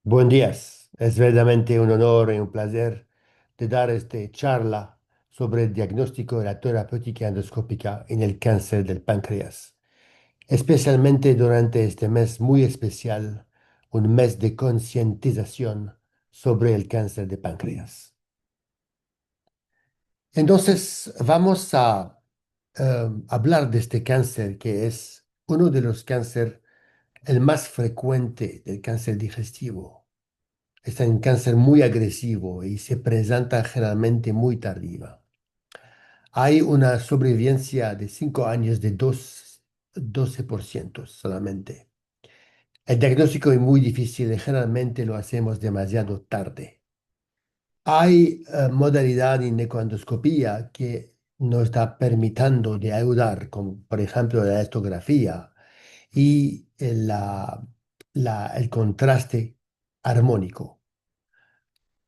Buen día. Es verdaderamente un honor y un placer de dar esta charla sobre el diagnóstico de la terapéutica endoscópica en el cáncer del páncreas, especialmente durante este mes muy especial, un mes de concientización sobre el cáncer de páncreas. Entonces, vamos a hablar de este cáncer que es uno de los cánceres el más frecuente del cáncer digestivo. Es un cáncer muy agresivo y se presenta generalmente muy tardiva. Hay una sobrevivencia de 5 años de 12% solamente. El diagnóstico es muy difícil y generalmente lo hacemos demasiado tarde. Hay modalidad en ecoendoscopía que nos está permitiendo de ayudar, como por ejemplo la ecografía y el contraste armónico.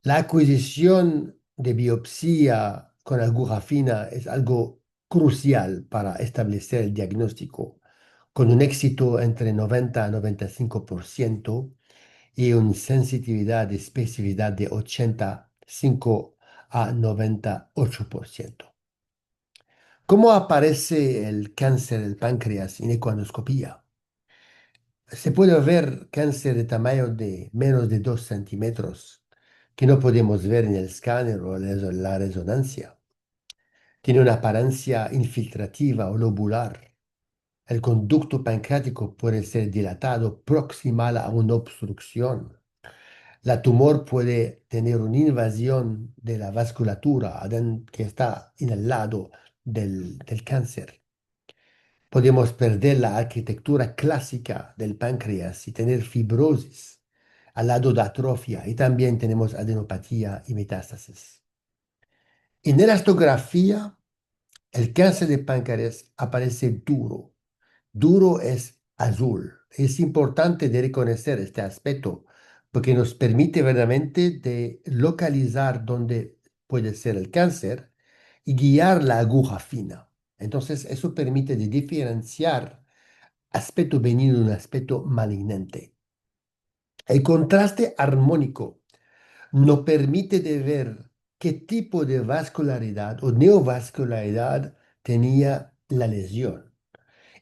La adquisición de biopsia con aguja fina es algo crucial para establecer el diagnóstico, con un éxito entre 90 a 95% y una sensitividad de especificidad de 85 a 98%. ¿Cómo aparece el cáncer del páncreas en ecoendoscopía? Se puede ver cáncer de tamaño de menos de 2 centímetros que no podemos ver en el escáner o la resonancia. Tiene una apariencia infiltrativa o lobular. El conducto pancreático puede ser dilatado proximal a una obstrucción. La tumor puede tener una invasión de la vasculatura que está en el lado del cáncer. Podemos perder la arquitectura clásica del páncreas y tener fibrosis al lado de atrofia y también tenemos adenopatía y metástasis. En la elastografía, el cáncer de páncreas aparece duro. Duro es azul. Es importante de reconocer este aspecto porque nos permite verdaderamente de localizar dónde puede ser el cáncer y guiar la aguja fina. Entonces, eso permite de diferenciar aspecto benigno de un aspecto malignante. El contraste armónico nos permite de ver qué tipo de vascularidad o neovascularidad tenía la lesión.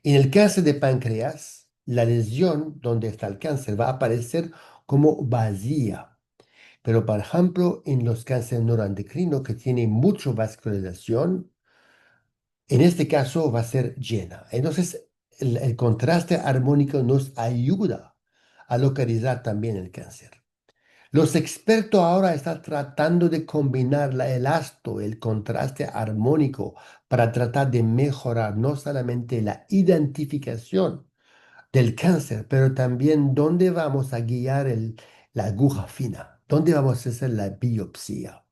En el cáncer de páncreas, la lesión donde está el cáncer va a aparecer como vacía. Pero, por ejemplo, en los cánceres neuroendocrinos que tienen mucha vascularización, en este caso va a ser llena. Entonces, el contraste armónico nos ayuda a localizar también el cáncer. Los expertos ahora están tratando de combinar el elasto, el contraste armónico, para tratar de mejorar no solamente la identificación del cáncer, pero también dónde vamos a guiar la aguja fina, dónde vamos a hacer la biopsia.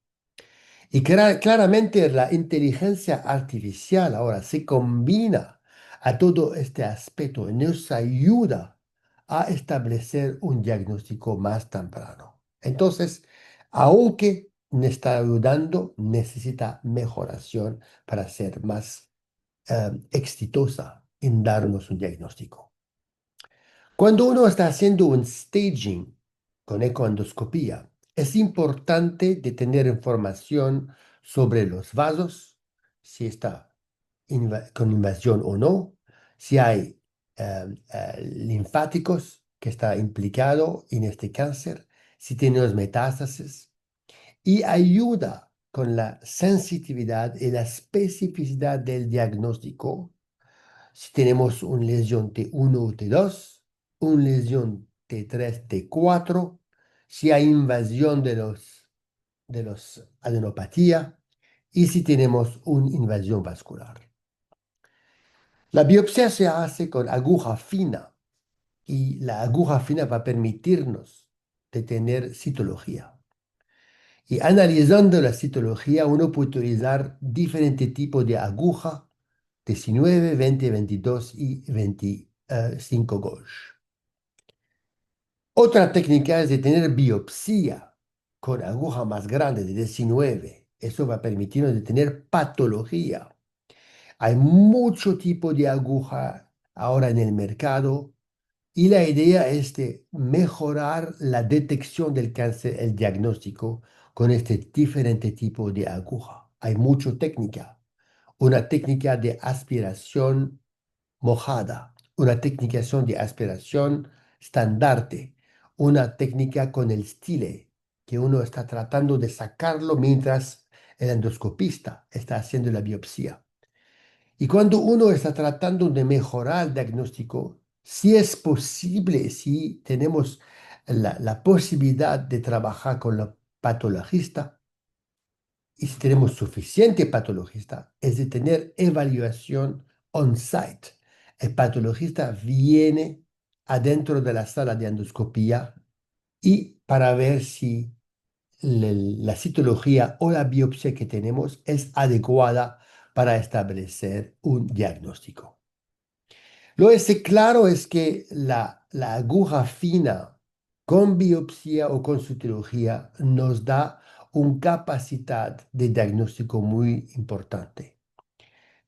Y claramente la inteligencia artificial ahora se combina a todo este aspecto y nos ayuda a establecer un diagnóstico más temprano. Entonces, aunque me está ayudando, necesita mejoración para ser más exitosa en darnos un diagnóstico. Cuando uno está haciendo un staging con ecoendoscopía, es importante de tener información sobre los vasos, si está con invasión o no, si hay linfáticos que está implicado en este cáncer, si tenemos metástasis, y ayuda con la sensitividad y la especificidad del diagnóstico si tenemos una lesión T1 o T2, una lesión T3, T4, si hay invasión de los adenopatía y si tenemos una invasión vascular. La biopsia se hace con aguja fina y la aguja fina va a permitirnos de tener citología. Y analizando la citología, uno puede utilizar diferentes tipos de aguja, 19, 20, 22 y 25 gauge. Otra técnica es de tener biopsia con aguja más grande, de 19. Eso va a permitirnos de tener patología. Hay mucho tipo de aguja ahora en el mercado Y la idea es de mejorar la detección del cáncer, el diagnóstico, con este diferente tipo de aguja. Hay mucha técnica. Una técnica de aspiración mojada, una técnica de aspiración estandarte, una técnica con el stile, que uno está tratando de sacarlo mientras el endoscopista está haciendo la biopsia. Y cuando uno está tratando de mejorar el diagnóstico, si es posible, si tenemos la posibilidad de trabajar con la patologista, y si tenemos suficiente patologista, es de tener evaluación on-site. El patologista viene adentro de la sala de endoscopía y para ver si la citología o la biopsia que tenemos es adecuada para establecer un diagnóstico. Lo es claro es que la aguja fina con biopsia o con citología nos da una capacidad de diagnóstico muy importante.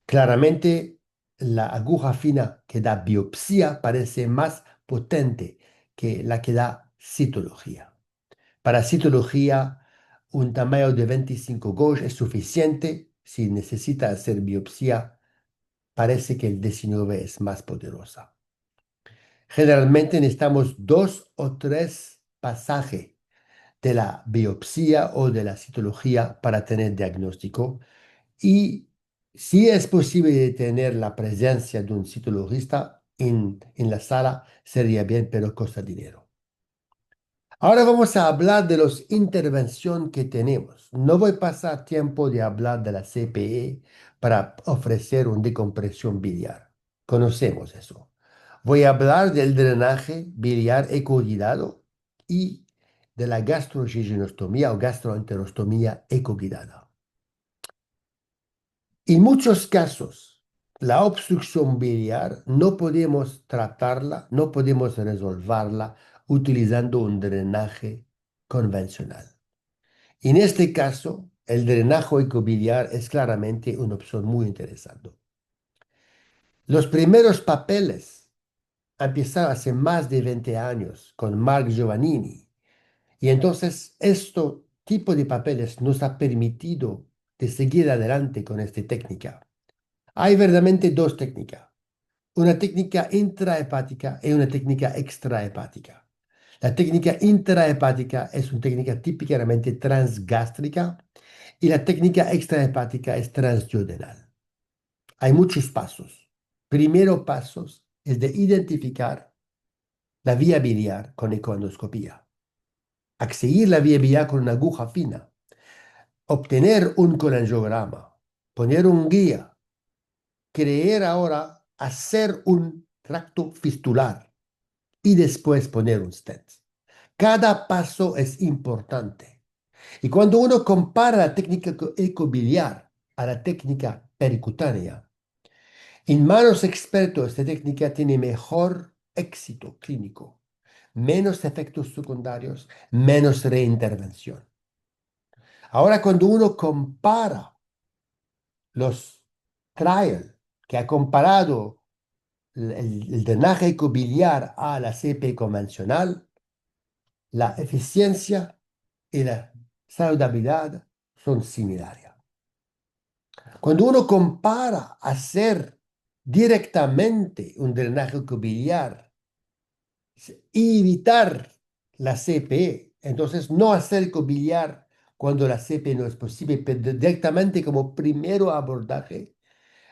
Claramente, la aguja fina que da biopsia parece más potente que la que da citología. Para citología, un tamaño de 25 gauge es suficiente. Si necesita hacer biopsia, parece que el 19 es más poderosa. Generalmente necesitamos dos o tres pasajes de la biopsia o de la citología para tener diagnóstico. Y si es posible tener la presencia de un citologista en la sala, sería bien, pero cuesta dinero. Ahora vamos a hablar de las intervenciones que tenemos. No voy a pasar tiempo de hablar de la CPE para ofrecer una decompresión biliar. Conocemos eso. Voy a hablar del drenaje biliar ecoguidado y de la gastrojejunostomía o gastroenterostomía ecoguidada. En muchos casos, la obstrucción biliar no podemos tratarla, no podemos resolverla utilizando un drenaje convencional. En este caso, el drenaje ecobiliar es claramente una opción muy interesante. Los primeros papeles empezaron hace más de 20 años con Mark Giovannini. Y entonces, este tipo de papeles nos ha permitido de seguir adelante con esta técnica. Hay verdaderamente dos técnicas, una técnica intrahepática y una técnica extrahepática. La técnica intrahepática es una técnica típicamente transgástrica y la técnica extrahepática es transduodenal. Hay muchos pasos. Primero paso es de identificar la vía biliar con ecoendoscopía, acceder la vía biliar con una aguja fina, obtener un colangiograma, poner un guía, creer ahora hacer un tracto fistular y después poner un stent. Cada paso es importante. Y cuando uno compara la técnica ecobiliar a la técnica percutánea, en manos expertos esta técnica tiene mejor éxito clínico, menos efectos secundarios, menos reintervención. Ahora, cuando uno compara los trials que ha comparado el drenaje ecobiliar a la CP convencional, la eficiencia y la saludabilidad son similares. Cuando uno compara hacer directamente un drenaje ecobiliar y evitar la CP, entonces no hacer ecobiliar cuando la CP no es posible, pero directamente como primero abordaje,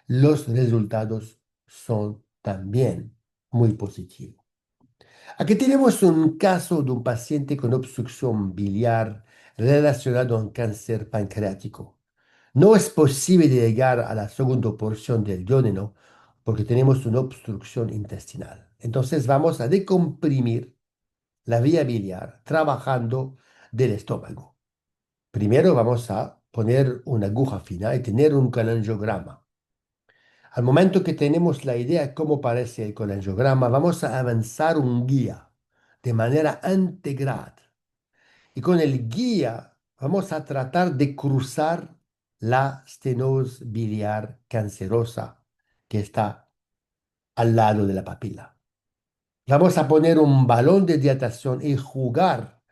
los resultados son también muy positivos. Aquí tenemos un caso de un paciente con obstrucción biliar relacionado a un cáncer pancreático. No es posible llegar a la segunda porción del duodeno porque tenemos una obstrucción intestinal. Entonces vamos a decomprimir la vía biliar trabajando del estómago. Primero vamos a poner una aguja fina y tener un colangiograma. Al momento que tenemos la idea de cómo parece el colangiograma, vamos a avanzar un guía de manera integral. Y con el guía vamos a tratar de cruzar la stenosis biliar cancerosa que está al lado de la papila. Vamos a poner un balón de dilatación y jugar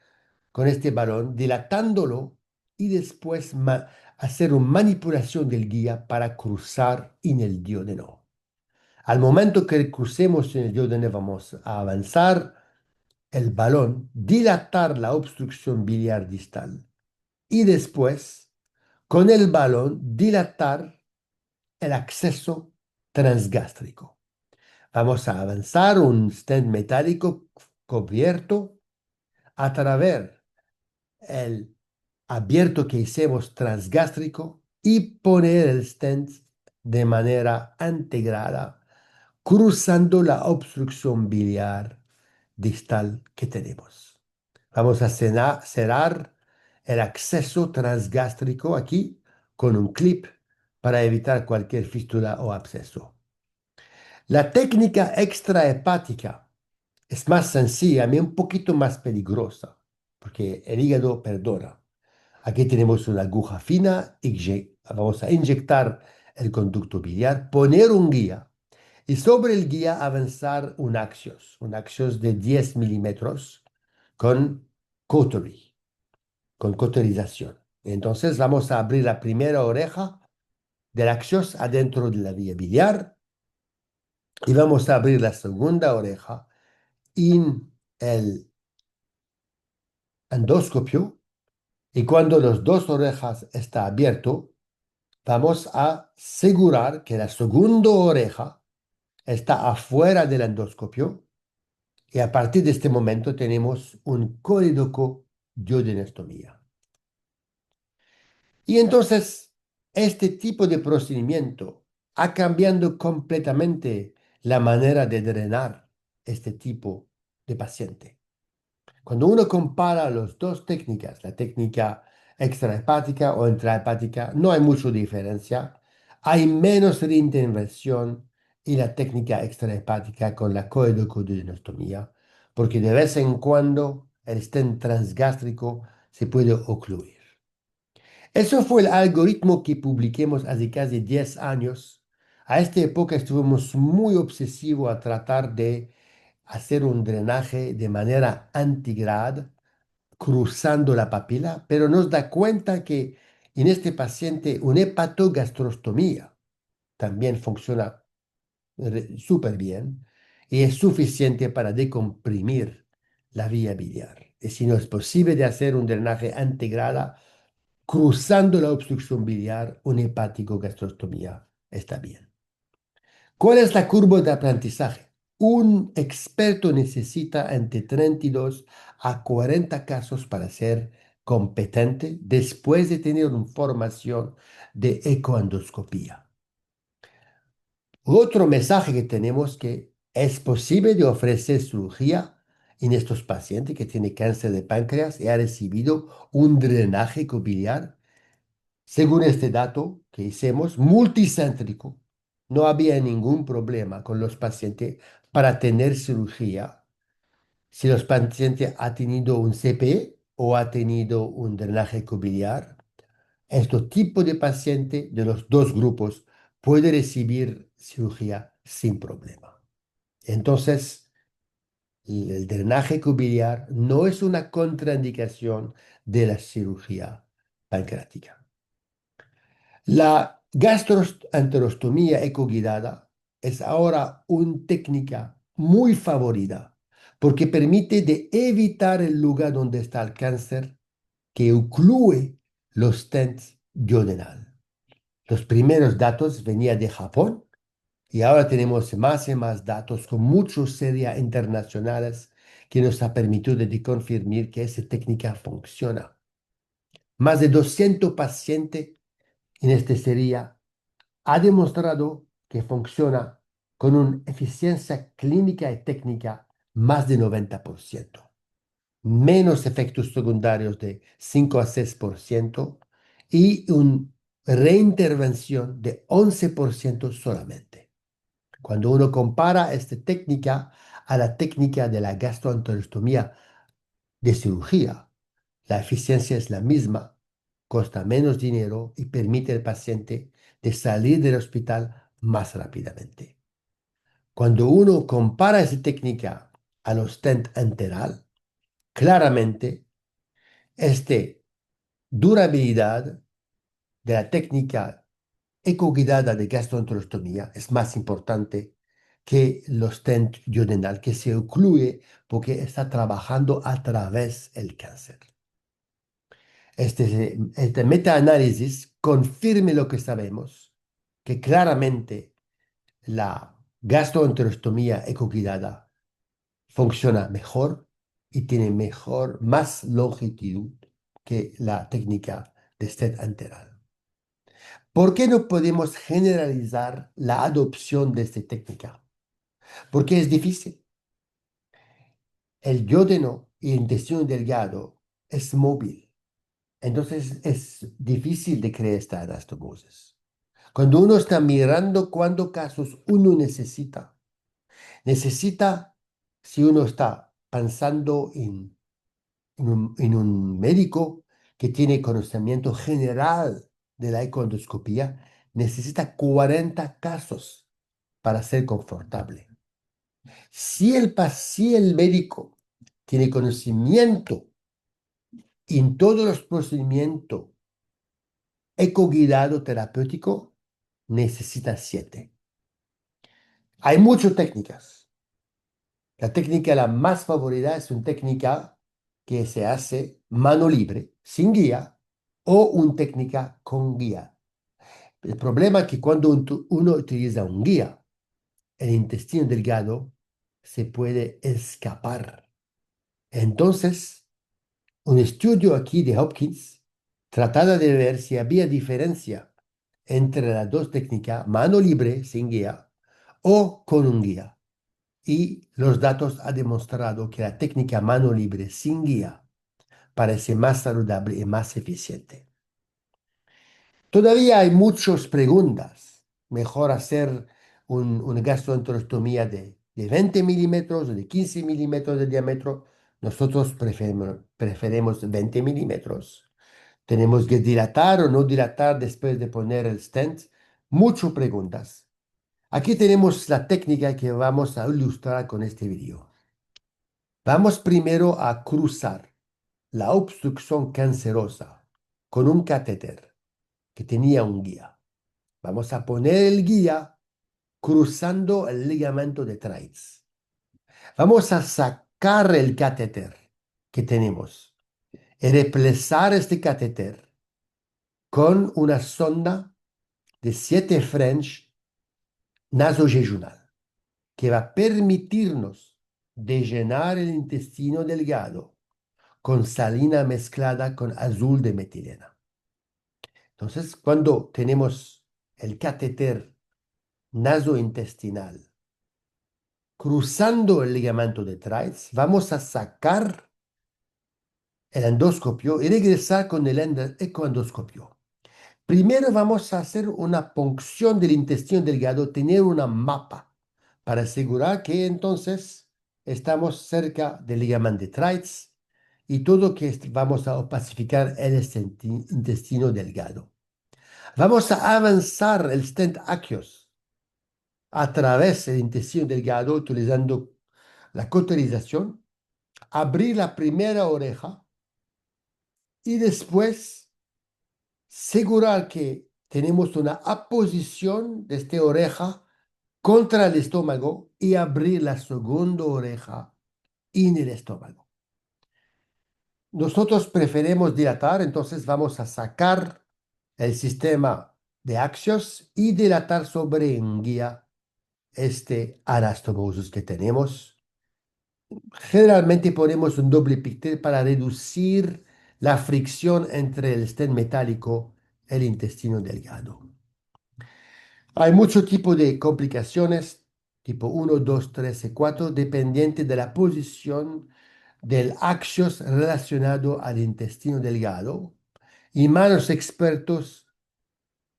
con este balón, dilatándolo y después hacer una manipulación del guía para cruzar en el diódeno. Al momento que crucemos en el diódeno vamos a avanzar el balón, dilatar la obstrucción biliar distal y después con el balón dilatar el acceso transgástrico. Vamos a avanzar un stent metálico cubierto a través el abierto que hicimos transgástrico y poner el stent de manera integrada, cruzando la obstrucción biliar distal que tenemos. Vamos a cerrar el acceso transgástrico aquí con un clip para evitar cualquier fístula o absceso. La técnica extrahepática es más sencilla, y un poquito más peligrosa, porque el hígado perdona. Aquí tenemos una aguja fina y vamos a inyectar el conducto biliar, poner un guía y sobre el guía avanzar un axios de 10 milímetros con cautery, con cauterización. Entonces vamos a abrir la primera oreja del axios adentro de la vía biliar y vamos a abrir la segunda oreja en el endoscopio y cuando las dos orejas están abiertas, vamos a asegurar que la segunda oreja está afuera del endoscopio y a partir de este momento tenemos un cólidoco duodenostomía. Y entonces, este tipo de procedimiento ha cambiado completamente la manera de drenar este tipo de paciente. Cuando uno compara las dos técnicas, la técnica extrahepática o intrahepática, no hay mucha diferencia. Hay menos reintervención en la técnica extrahepática con la coedocoduodenostomía, porque de vez en cuando el stent transgástrico se puede ocluir. Eso fue el algoritmo que publiquemos hace casi 10 años. A esta época estuvimos muy obsesivos a tratar de hacer un drenaje de manera antigrad, cruzando la papila, pero nos da cuenta que en este paciente una hepatogastrostomía también funciona súper bien y es suficiente para decomprimir la vía biliar. Y si no es posible de hacer un drenaje antigrada, cruzando la obstrucción biliar, una hepático-gastrostomía está bien. ¿Cuál es la curva de aprendizaje? Un experto necesita entre 32 a 40 casos para ser competente después de tener una formación de ecoendoscopía. Otro mensaje que tenemos que es posible de ofrecer cirugía en estos pacientes que tienen cáncer de páncreas y ha recibido un drenaje biliar. Según este dato que hicimos, multicéntrico, no había ningún problema con los pacientes para tener cirugía si los pacientes han tenido un CPE o ha tenido un drenaje biliar. Este tipo de paciente de los dos grupos puede recibir cirugía sin problema. Entonces, el drenaje biliar no es una contraindicación de la cirugía pancreática. La gastroenterostomía ecoguiada es ahora una técnica muy favorita porque permite de evitar el lugar donde está el cáncer que incluye los stents duodenal. Los primeros datos venían de Japón y ahora tenemos más y más datos con muchas series internacionales que nos ha permitido de confirmar que esa técnica funciona. Más de 200 pacientes en esta serie ha demostrado que funciona con una eficiencia clínica y técnica más de 90%, menos efectos secundarios de 5 a 6% y una reintervención de 11% solamente. Cuando uno compara esta técnica a la técnica de la gastroenterostomía de cirugía, la eficiencia es la misma, cuesta menos dinero y permite al paciente de salir del hospital más rápidamente. Cuando uno compara esa técnica a los stent enteral, claramente, esta durabilidad de la técnica ecoguiada de gastroenterostomía es más importante que los stent duodenal, que se ocluye porque está trabajando a través del cáncer. Este metaanálisis confirma lo que sabemos, que claramente la gastroenterostomía ecoguiada funciona mejor y tiene más longitud que la técnica de stent enteral. ¿Por qué no podemos generalizar la adopción de esta técnica? Porque es difícil. El duodeno y el intestino delgado es móvil. Entonces es difícil de crear esta anastomosis. Cuando uno está mirando cuántos casos uno necesita, si uno está pensando en un médico que tiene conocimiento general de la econdoscopía, necesita 40 casos para ser confortable. Si el médico tiene conocimiento en todos los procedimientos ecoguiado terapéutico, necesita 7. Hay muchas técnicas. La técnica la más favorita es una técnica que se hace mano libre, sin guía, o una técnica con guía. El problema es que cuando uno utiliza un guía, el intestino delgado se puede escapar. Entonces, un estudio aquí de Hopkins trataba de ver si había diferencia entre las dos técnicas, mano libre, sin guía, o con un guía. Y los datos han demostrado que la técnica mano libre sin guía parece más saludable y más eficiente. Todavía hay muchas preguntas. Mejor hacer una gastroenterostomía de 20 milímetros o de 15 milímetros de diámetro. Nosotros preferimos 20 milímetros. Tenemos que dilatar o no dilatar después de poner el stent. Muchas preguntas. Aquí tenemos la técnica que vamos a ilustrar con este video. Vamos primero a cruzar la obstrucción cancerosa con un catéter que tenía un guía. Vamos a poner el guía cruzando el ligamento de Treitz. Vamos a sacar el catéter que tenemos y reemplazar este catéter con una sonda de 7 French nasojejunal que va a permitirnos de llenar el intestino delgado con salina mezclada con azul de metilena. Entonces, cuando tenemos el catéter nasointestinal cruzando el ligamento de Treitz, vamos a sacar el endoscopio y regresar con el ecoendoscopio. Primero vamos a hacer una punción del intestino delgado, tener una mapa para asegurar que entonces estamos cerca del ligamento de Treitz y todo que vamos a opacificar el intestino delgado. Vamos a avanzar el stent aqueous a través del intestino delgado utilizando la cauterización, abrir la primera oreja y después asegurar que tenemos una aposición de esta oreja contra el estómago y abrir la segunda oreja en el estómago. Nosotros preferimos dilatar, entonces vamos a sacar el sistema de Axios y dilatar sobre un guía este anastomosis que tenemos. Generalmente ponemos un doble pictel para reducir la fricción entre el stent metálico y el intestino delgado. Hay muchos tipos de complicaciones, tipo 1, 2, 3 y 4, dependiente de la posición del axios relacionado al intestino delgado. Y malos expertos,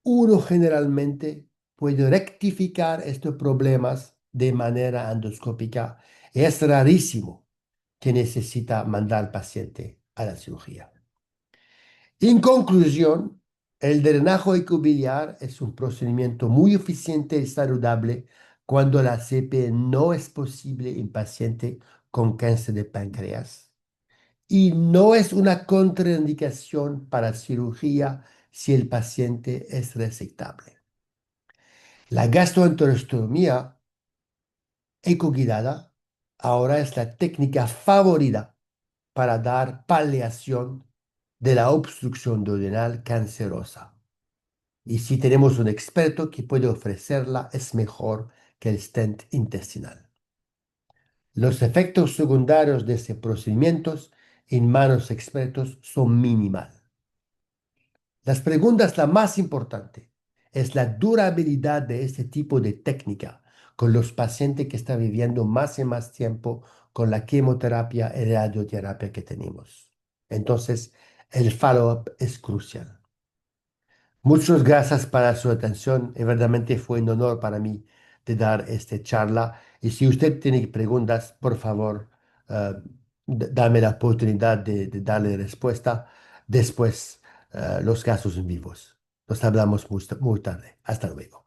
uno generalmente puede rectificar estos problemas de manera endoscópica. Es rarísimo que necesita mandar al paciente a la cirugía. En conclusión, el drenaje ecobiliar es un procedimiento muy eficiente y saludable cuando la CP no es posible en pacientes con cáncer de páncreas y no es una contraindicación para cirugía si el paciente es resectable. La gastroenterostomía ecoguiada ahora es la técnica favorita para dar paliación de la obstrucción duodenal cancerosa. Y si tenemos un experto que puede ofrecerla, es mejor que el stent intestinal. Los efectos secundarios de este procedimiento en manos expertos son mínimos. Las preguntas, la más importante, es la durabilidad de este tipo de técnica con los pacientes que están viviendo más y más tiempo con la quimioterapia y radioterapia que tenemos. Entonces, el follow-up es crucial. Muchas gracias para su atención. Y verdaderamente fue un honor para mí de dar esta charla. Y si usted tiene preguntas, por favor, eh, dame la oportunidad de darle respuesta después los casos en vivos. Nos hablamos muy tarde. Hasta luego.